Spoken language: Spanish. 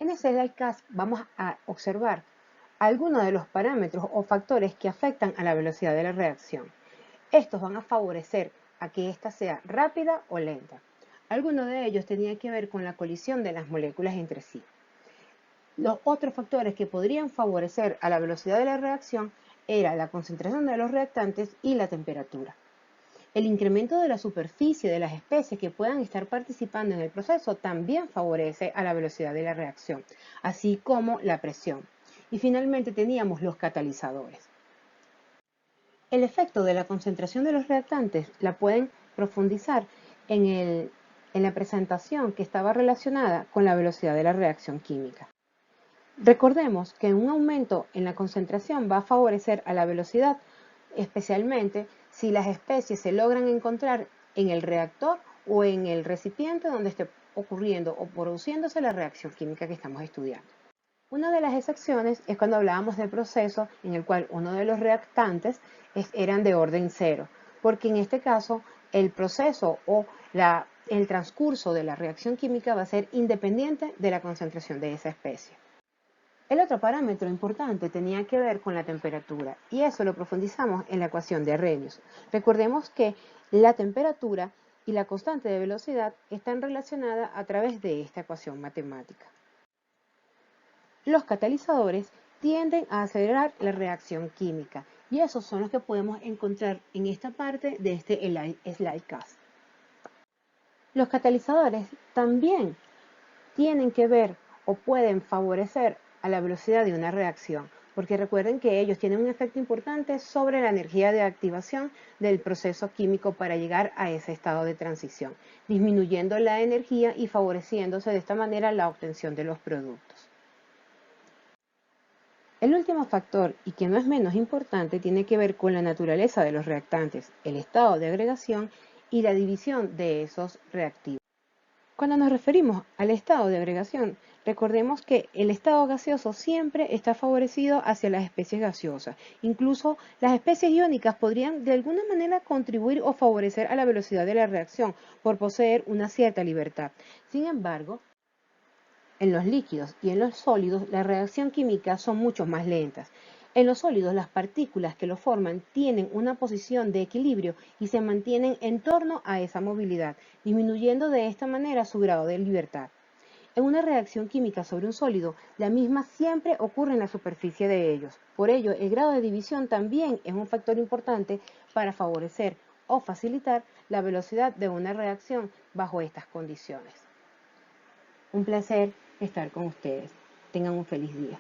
En este slidecast vamos a observar algunos de los parámetros o factores que afectan a la velocidad de la reacción. Estos van a favorecer a que ésta sea rápida o lenta. Algunos de ellos tenían que ver con la colisión de las moléculas entre sí. Los otros factores que podrían favorecer a la velocidad de la reacción era la concentración de los reactantes y la temperatura. El incremento de la superficie de las especies que puedan estar participando en el proceso también favorece a la velocidad de la reacción, así como la presión. Y finalmente teníamos los catalizadores. El efecto de la concentración de los reactantes la pueden profundizar en la presentación que estaba relacionada con la velocidad de la reacción química. Recordemos que un aumento en la concentración va a favorecer a la velocidad, especialmente si las especies se logran encontrar en el reactor o en el recipiente donde esté ocurriendo o produciéndose la reacción química que estamos estudiando. Una de las excepciones es cuando hablábamos del proceso en el cual uno de los reactantes eran de orden cero, porque en este caso el proceso o el transcurso de la reacción química va a ser independiente de la concentración de esa especie. El otro parámetro importante tenía que ver con la temperatura y eso lo profundizamos en la ecuación de Arrhenius. Recordemos que la temperatura y la constante de velocidad están relacionadas a través de esta ecuación matemática. Los catalizadores tienden a acelerar la reacción química y esos son los que podemos encontrar en esta parte de este slidecast. Los catalizadores también tienen que ver o pueden favorecer a la velocidad de una reacción, porque recuerden que ellos tienen un efecto importante sobre la energía de activación del proceso químico para llegar a ese estado de transición, disminuyendo la energía y favoreciéndose de esta manera la obtención de los productos. El último factor, y que no es menos importante, tiene que ver con la naturaleza de los reactantes, el estado de agregación y la división de esos reactivos. Cuando nos referimos al estado de agregación, recordemos que el estado gaseoso siempre está favorecido hacia las especies gaseosas. Incluso las especies iónicas podrían de alguna manera contribuir o favorecer a la velocidad de la reacción por poseer una cierta libertad. Sin embargo, en los líquidos y en los sólidos, la reacción química son mucho más lentas. En los sólidos, las partículas que lo forman tienen una posición de equilibrio y se mantienen en torno a esa movilidad, disminuyendo de esta manera su grado de libertad. En una reacción química sobre un sólido, la misma siempre ocurre en la superficie de ellos. Por ello, el grado de división también es un factor importante para favorecer o facilitar la velocidad de una reacción bajo estas condiciones. Un placer estar con ustedes. Tengan un feliz día.